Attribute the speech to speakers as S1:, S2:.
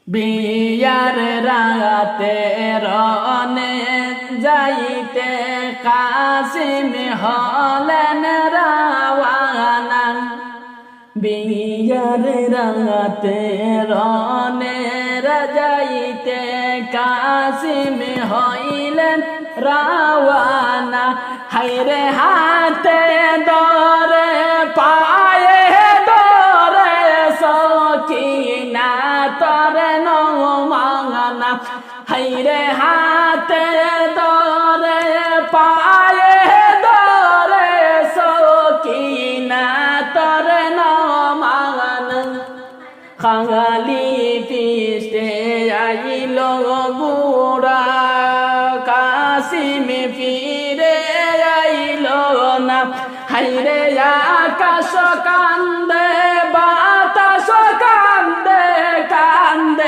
S1: বিয়ার রাতে রনে যাইতে কাসিম হলেন রাওয়ানা। বিয়ার রাতে রনে যাইতে কাসিম হইলেন রাওয়ানা। হায়রে হাতে দরে পায়ে দরে সকিনা তরে নমানা। হায়রে হাতে দরে পায়ে দরে সকিনা তরে নমানা। খালি পিষ্টে আইল গুড়া কাসিম ফিরে আইল না। হায়রে আকাশ কান্দে বা